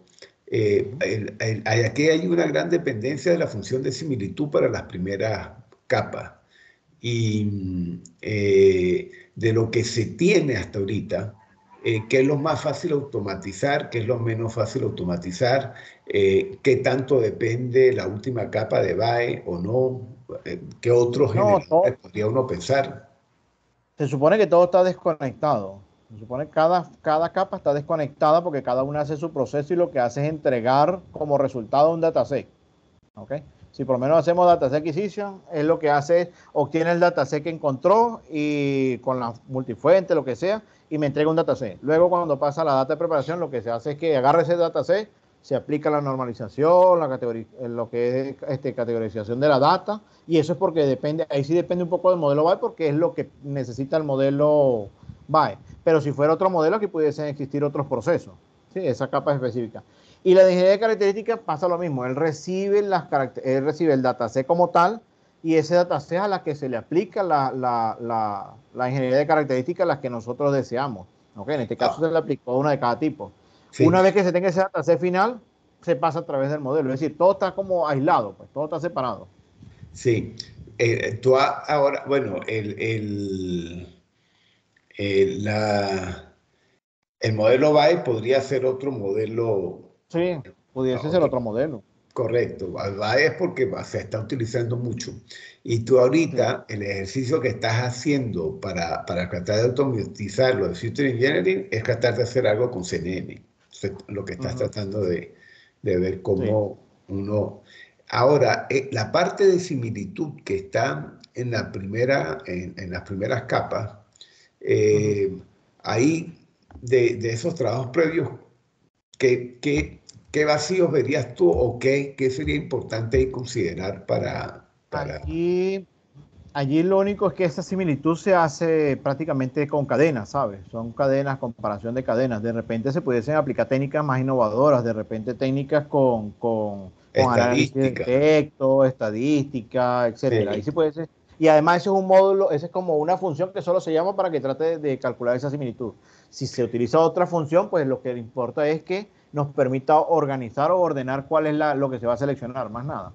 aquí hay una gran dependencia de la función de similitud para las primeras capas. Y de lo que se tiene hasta ahorita, qué es lo más fácil automatizar, qué es lo menos fácil automatizar, qué tanto depende la última capa de BAE o no, qué otros generadores podría uno pensar. Se supone que todo está desconectado. Se supone que cada capa está desconectada porque cada una hace su proceso y lo que hace es entregar como resultado un dataset. ¿Okay? Si por lo menos hacemos dataset acquisition, es lo que hace es obtiene el dataset que encontró y con la multifuente, lo que sea, y me entrega un dataset. Luego, cuando pasa la data de preparación, lo que se hace es que agarre ese dataset, se aplica la normalización, lo que es categorización de la data, y eso es porque ahí sí depende un poco del modelo BAE, porque es lo que necesita el modelo BAE. Pero si fuera otro modelo, aquí pudiesen existir otros procesos, ¿sí? Esa capa específica. Y la de ingeniería de características pasa lo mismo. Él recibe el dataset como tal y ese dataset a la que se le aplica la ingeniería de características a las que nosotros deseamos. ¿Okay? En este caso se le aplicó una de cada tipo. Sí. Una vez que se tenga ese dataset final, se pasa a través del modelo. Es decir, todo está como aislado, pues, todo está separado. Sí. Ahora, bueno, el modelo BAE podría ser otro modelo. Sí, pudiese ser otro modelo. correcto. Va es porque se está utilizando mucho. Y tú ahorita, el ejercicio que estás haciendo para tratar de automatizar lo de System Engineering es tratar de hacer algo con CNN. Lo que estás tratando de ver cómo uno... Ahora, la parte de similitud que está en la en las primeras capas, ahí de esos trabajos previos, ¿qué vacíos verías tú o qué sería importante ahí considerar para... Allí lo único es que esa similitud se hace prácticamente con cadenas, ¿sabes? Son cadenas, comparación de cadenas. De repente se pudiesen aplicar técnicas más innovadoras, de repente técnicas con análisis de Estadística? texto, estadística, etcétera. Ahí Sí, sí puede ser. Y además eso es un módulo, esa es como una función que solo se llama para que trate de calcular esa similitud. Si se utiliza otra función, pues lo que le importa es que nos permita organizar o ordenar cuál es lo que se va a seleccionar, más nada.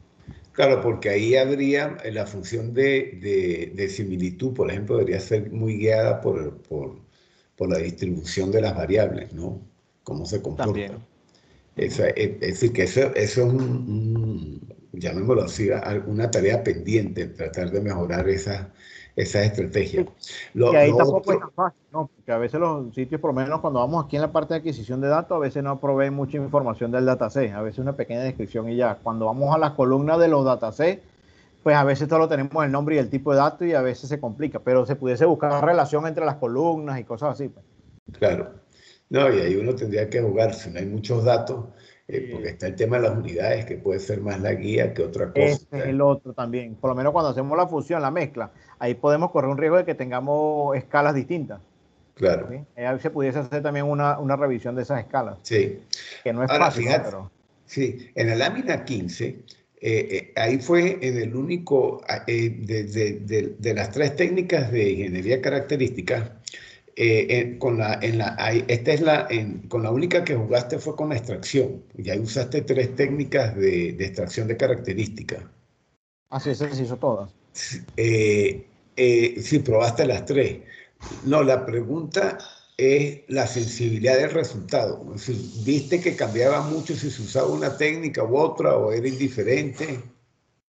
claro, porque ahí habría la función de similitud, por ejemplo, debería ser muy guiada por la distribución de las variables, ¿no? Cómo se comporta. También. Es decir, que eso es llamémoslo así, una tarea pendiente, tratar de mejorar esa estrategia. Y Lo ahí tampoco es tan otro, fácil, ¿no? Porque a veces los sitios, por lo menos cuando vamos aquí en la parte de adquisición de datos, a veces no proveen mucha información del dataset, a veces una pequeña descripción y ya. Cuando vamos a las columnas de los datasets, pues a veces solo tenemos el nombre y el tipo de dato y a veces se complica, pero se pudiese buscar relación entre las columnas y cosas así, pues. claro. No, y ahí uno tendría que jugar, si no hay muchos datos, porque Sí. está el tema de las unidades, que puede ser más la guía que otra cosa. Ese es el otro también. Por lo menos cuando hacemos la fusión, la mezcla, ahí podemos correr un riesgo de que tengamos escalas distintas. Claro, ¿Sí? Ahí se pudiese hacer también una revisión de esas escalas, sí. que no es Ahora, fácil, ¿no? fíjate, Pero sí, en la lámina 15, ahí fue en el único, de las tres técnicas de ingeniería característica, con la única que jugaste fue con la extracción, y ahí usaste tres técnicas de extracción de características. así se hizo todas. Sí, probaste las tres. No, la pregunta es la sensibilidad del resultado. Es decir, ¿viste que cambiaba mucho si se usaba una técnica u otra o era indiferente?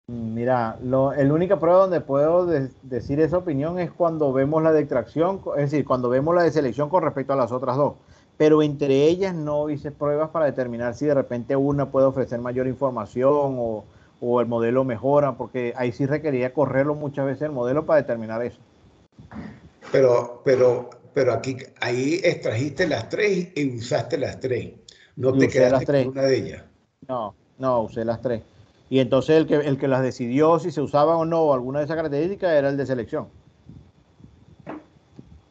Mira, el única prueba donde puedo decir esa opinión es cuando vemos la de extracción, es decir, cuando vemos la de selección con respecto a las otras dos. Pero entre ellas no hice pruebas para determinar si de repente una puede ofrecer mayor información o el modelo mejora, porque ahí sí requería correrlo muchas veces el modelo para determinar eso. Pero ahí extrajiste las tres y usaste las tres. No Y te usé las quedaste con tres. una de ellas. No, usé las tres. Y entonces el que las decidió si se usaba o no alguna de esas características era el de selección.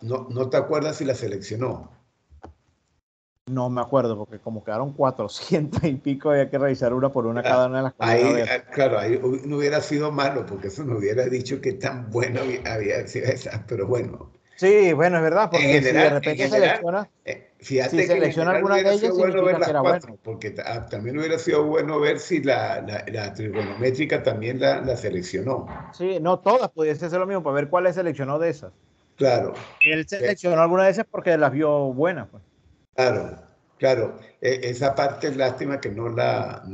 No te acuerdas si la seleccionó. No me acuerdo, porque como quedaron 400 y pico, había que revisar una por una cada una de las columnas. Ahí, claro, ahí no hubiera sido malo, porque eso no hubiera dicho que tan bueno había sido esa, pero bueno. Sí, bueno, es verdad, porque si de repente si Fíjate que en selecciona general alguna de hubiera sido ellas, bueno ver significa que las era cuatro, bueno. porque también hubiera sido bueno ver si la trigonométrica también la seleccionó. Sí, no todas pudiese ser lo mismo, para ver cuáles seleccionó de esas. Claro, Él eh, seleccionó alguna de esas porque las vio buenas, pues. claro, claro. Esa parte es lástima que no nos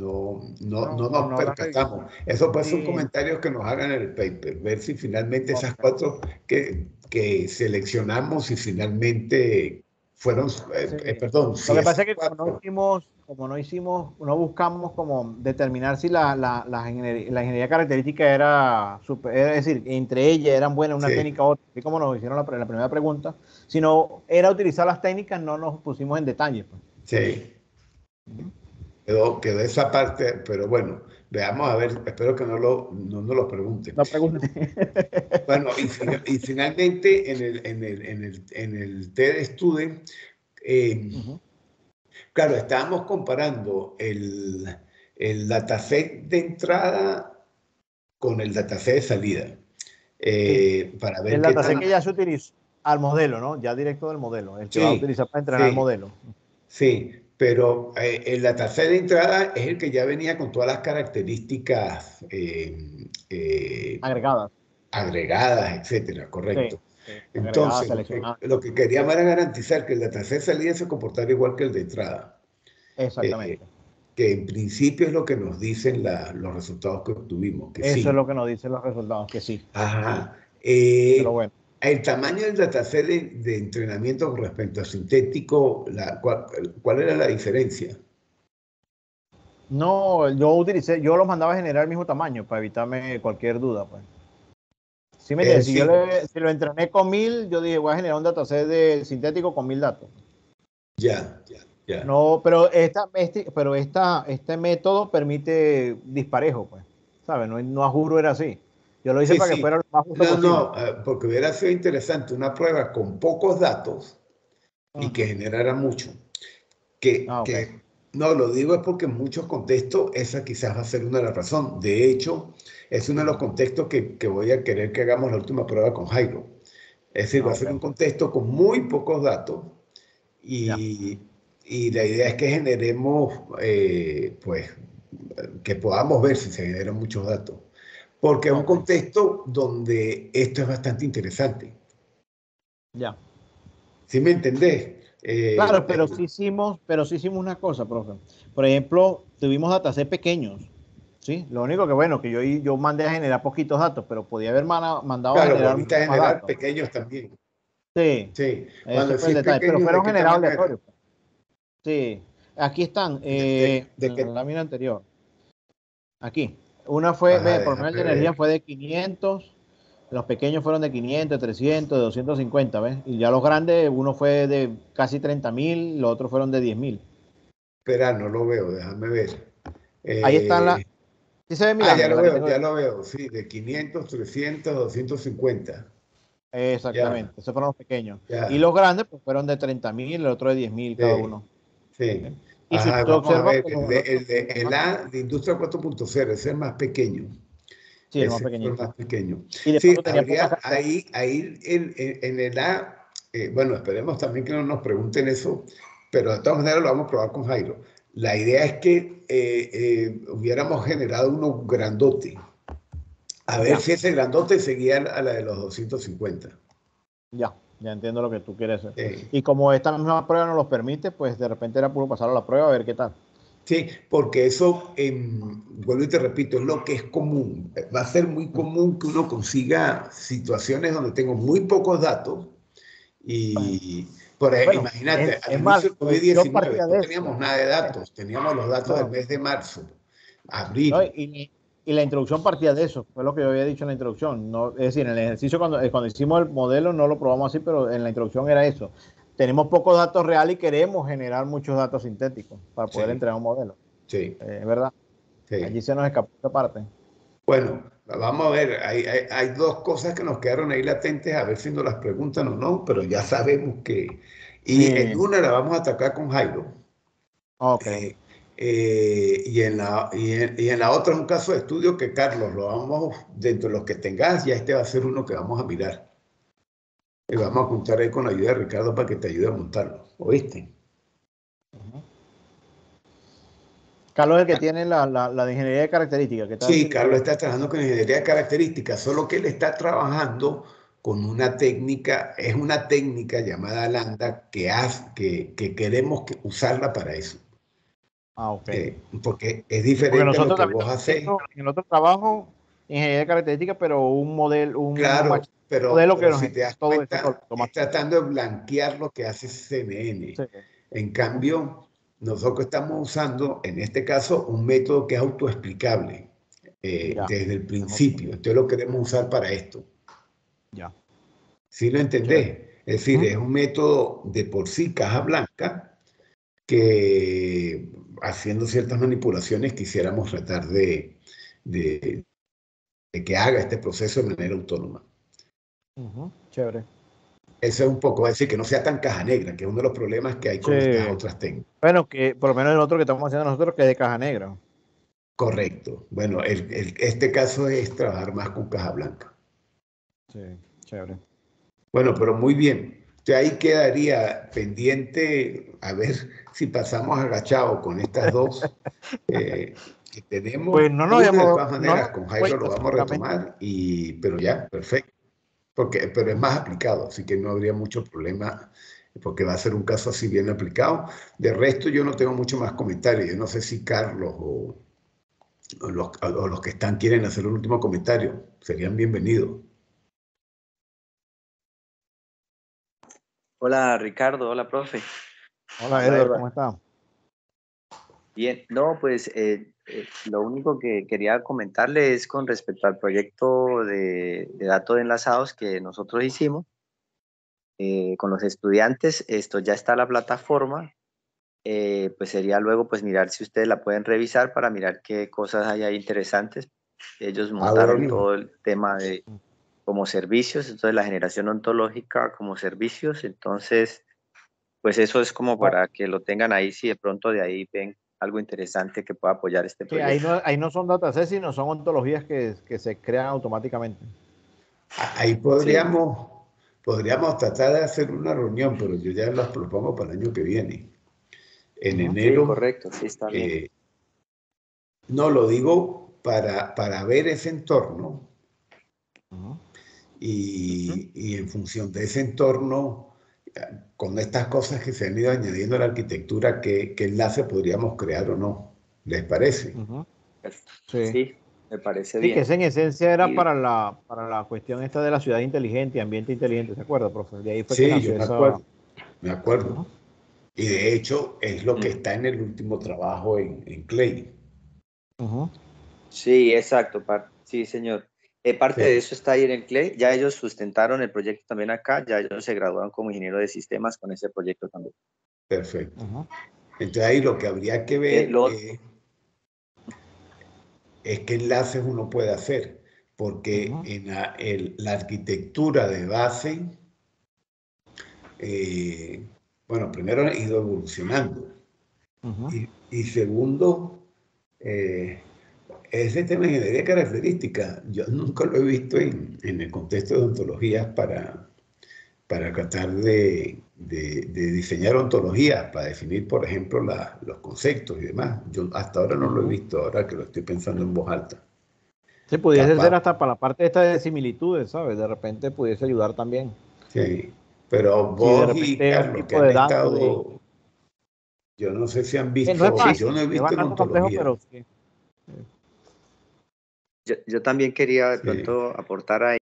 No las percatamos. revisó. Eso pues son Sí, comentarios que nos hagan en el paper, ver si finalmente esas correcto. cuatro que seleccionamos y finalmente fueron, Sí. perdón, Lo si que pasa esas es que cuatro, no buscamos como determinar si la ingeniería característica era, es decir, entre ellas eran buenas una sí, técnica u otra, así como nos hicieron la primera pregunta, sino era utilizar las técnicas, no nos pusimos en detalle, pues. sí. Quedó esa parte, pero bueno, veamos a ver, espero que no nos lo pregunten. No pregunte. Bueno, y finalmente en el TED Student, claro, estábamos comparando el dataset de entrada con el dataset de salida, Sí. para ver El qué dataset tan... que ya se utiliza al modelo, ¿no? Ya directo del modelo, el que va a Sí, utilizar para entrenar el sí, modelo. sí, pero el dataset de entrada es el que ya venía con todas las características Agregadas. agregadas, etcétera, Sí, correcto. sí, agregadas, Entonces, seleccionadas. lo que queríamos era garantizar que el dataset de salida se comportara igual que el de entrada. Eh, Exactamente. que en principio es lo que nos dicen los resultados que obtuvimos, que Eso es sí. lo que nos dicen los resultados, que sí. Ajá. Pero bueno. El tamaño del dataset de entrenamiento con respecto a sintético, ¿cuál era la diferencia? No, yo los mandaba a generar el mismo tamaño para evitarme cualquier duda, pues. ¿Sí me entiendes? Si lo entrené con 1000, yo dije, voy a generar un dataset de sintético con 1000 datos. Ya. No, pero este método permite disparejo, pues. ¿Sabes? No a juro era así. Yo lo hice para que fuera lo más justo posible. No, porque hubiera sido interesante una prueba con pocos datos y que generara mucho. No, lo digo es porque en muchos contextos esa quizás va a ser una de las razones. De hecho, es uno de los contextos que voy a querer que hagamos la última prueba con Jairo. Es decir, va a ser un contexto con muy pocos datos y la idea es que generemos, pues, que podamos ver si se generan muchos datos. Porque es un contexto donde esto es bastante interesante. Ya. ¿Sí me entendés? Claro, pero sí hicimos una cosa, profe. Por ejemplo, tuvimos datasets pequeños, ¿sí? Lo único que, bueno, que yo mandé a generar poquitos datos, pero podía haber mandado a generar muchos más datos. Pequeños también. Sí. Cuando Ese fue el detalle, pero pequeños, fueron ¿de qué generados tamaño aleatorios. eran? Sí. Aquí están, ¿De en qué? la lámina anterior. Aquí. Una fue, por lo menos de energía fue de 500, los pequeños fueron de 500, de 300, de 250, ¿ves? Y ya los grandes, uno fue de casi 30.000, los otros fueron de 10.000. Espera, no lo veo, déjame ver. Ahí está ¿sí se ve mi lámina? Ya lo veo, sí, de 500, 300, 250. Exactamente, esos fueron los pequeños. Y Ya. los grandes, pues fueron de 30.000, el otro de 10.000 cada uno. Sí. Y si Ajá, usted vamos a observa, ver, pues los valores el A de Industria 4.0, ese es el más pequeño. sí, el más Ese fue el pequeñito. más pequeño. Y de Sí, paso tenía habría poca. ahí en el A, bueno, esperemos también que no nos pregunten eso, pero de todas maneras lo vamos a probar con Jairo. La idea es que hubiéramos generado uno grandote. A ver si ese grandote seguía a la de los 250. Ya entiendo lo que tú quieres hacer. Y como esta misma prueba nos los permite, pues de repente era puro pasar a la prueba a ver qué tal. Sí, porque eso, vuelvo y te repito, es lo que es común. Va a ser muy común que uno consiga situaciones donde tengo muy pocos datos y, por ejemplo, imagínate, al inicio del yo COVID-19 partía no de teníamos eso. nada de datos, teníamos los datos del mes de marzo, No, abril. y la introducción partía de eso, fue lo que yo había dicho en la introducción. No, es decir, en el ejercicio, cuando hicimos el modelo, no lo probamos así, pero en la introducción era eso. Tenemos pocos datos reales y queremos generar muchos datos sintéticos para poder entregar un modelo. Sí. Es verdad. Sí. Allí se nos escapó esta parte. Bueno, vamos a ver, hay dos cosas que nos quedaron ahí latentes, a ver si nos las preguntan o no, pero ya sabemos que... Y en una la vamos a atacar con Jairo. Ok. Y en la otra es un caso de estudio que, Carlos, lo vamos, dentro de los que tengas, ya este va a ser uno que vamos a mirar. Y vamos a contar ahí con la ayuda de Ricardo para que te ayude a montarlo. ¿Oíste? Carlos es el que tiene la de ingeniería de características. Sí, Carlos está trabajando con ingeniería de características, solo que él está trabajando con una técnica, es una técnica llamada Lambda que queremos usarla para eso. Ok. Porque es diferente a lo que vos hacés. En el otro trabajo, ingeniería de características, pero un modelo, Claro, pero que nos si te das todo eso cuenta, es tratando de blanquear lo que hace CNN. Sí. En cambio, nosotros estamos usando, en este caso, un método que es autoexplicable desde el principio. Entonces lo queremos usar para esto. Ya. ¿Sí lo entendés? Es decir, es un método de por sí caja blanca que haciendo ciertas manipulaciones quisiéramos tratar de que haga este proceso de manera autónoma. Chévere. Eso es un poco, es decir, que no sea tan caja negra, que es uno de los problemas que hay con estas otras técnicas. Bueno, que por lo menos el otro que estamos haciendo nosotros, que es de caja negra. Correcto. Bueno, este caso es trabajar más con caja blanca. Sí, chévere. Bueno, pero muy bien. Entonces ahí quedaría pendiente a ver si pasamos agachado con estas dos que tenemos. Pues no nos Una, de habíamos todas maneras, con Jairo lo vamos a retomar, pero ya, perfecto. Pero es más aplicado, así que no habría mucho problema porque va a ser un caso así bien aplicado. De resto, yo no tengo mucho más comentarios. Yo no sé si Carlos o los que están quieren hacer un último comentario. Serían bienvenidos. Hola Ricardo, hola profe. Hola Edward, ¿cómo está? Bien, no, pues lo único que quería comentarle es con respecto al proyecto de datos enlazados que nosotros hicimos con los estudiantes. Esto ya está la plataforma, pues sería luego pues mirar si ustedes la pueden revisar para mirar qué cosas hay ahí interesantes. Ellos montaron Bueno. todo el tema de como servicios, entonces la generación ontológica como servicios, entonces pues eso es como para que lo tengan ahí, si de pronto de ahí ven algo interesante que pueda apoyar este Sí, proyecto. ahí no son datasets, sino son ontologías que se crean automáticamente. Ahí Sí. podríamos tratar de hacer una reunión, pero yo ya las propongo para el año que viene. En Ujú. Sí, enero, correcto, sí, está bien. no lo digo para ver ese entorno Ujú. y en función de ese entorno, con estas cosas que se han ido añadiendo a la arquitectura, ¿qué enlace podríamos crear o no? ¿Les parece? Ujú. Sí. Sí, me parece Sí, que bien. esa en esencia era Y para la cuestión esta de la ciudad inteligente y ambiente inteligente, ¿se acuerda, profe? De ahí fue que Sí, yo nació me esa... acuerdo, me acuerdo. Ujú. Y de hecho es lo que mm, está en el último trabajo en Clay. Ujú. sí, exacto, sí, señor. Parte de Sí, eso está ahí en Clay. Ya ellos sustentaron el proyecto también acá, ya ellos se graduaron como ingeniero de sistemas con ese proyecto también. perfecto. Ujú. Entonces ahí lo que habría que ver Lo, es qué enlaces uno puede hacer, porque Ujú. en la arquitectura de base, bueno, primero ha ido evolucionando Ujú. y segundo, ese tema de ingeniería característica, yo nunca lo he visto en el contexto de ontologías para tratar de diseñar ontologías, para definir, por ejemplo, los conceptos y demás. Yo hasta ahora no lo he Ujú. visto, ahora que lo estoy pensando en voz alta. Sí, pudiese ser Capaz, hasta para la parte esta de similitudes, ¿sabes? De repente pudiese ayudar también. sí. Pero Si de vos y repente un Carlos, que tipo han de dato de... estado, yo no sé si han No es visto, sí, yo no fácil, he es visto en bastante complejo, ontología. pero sí. yo también quería de Sí. pronto aportar ahí.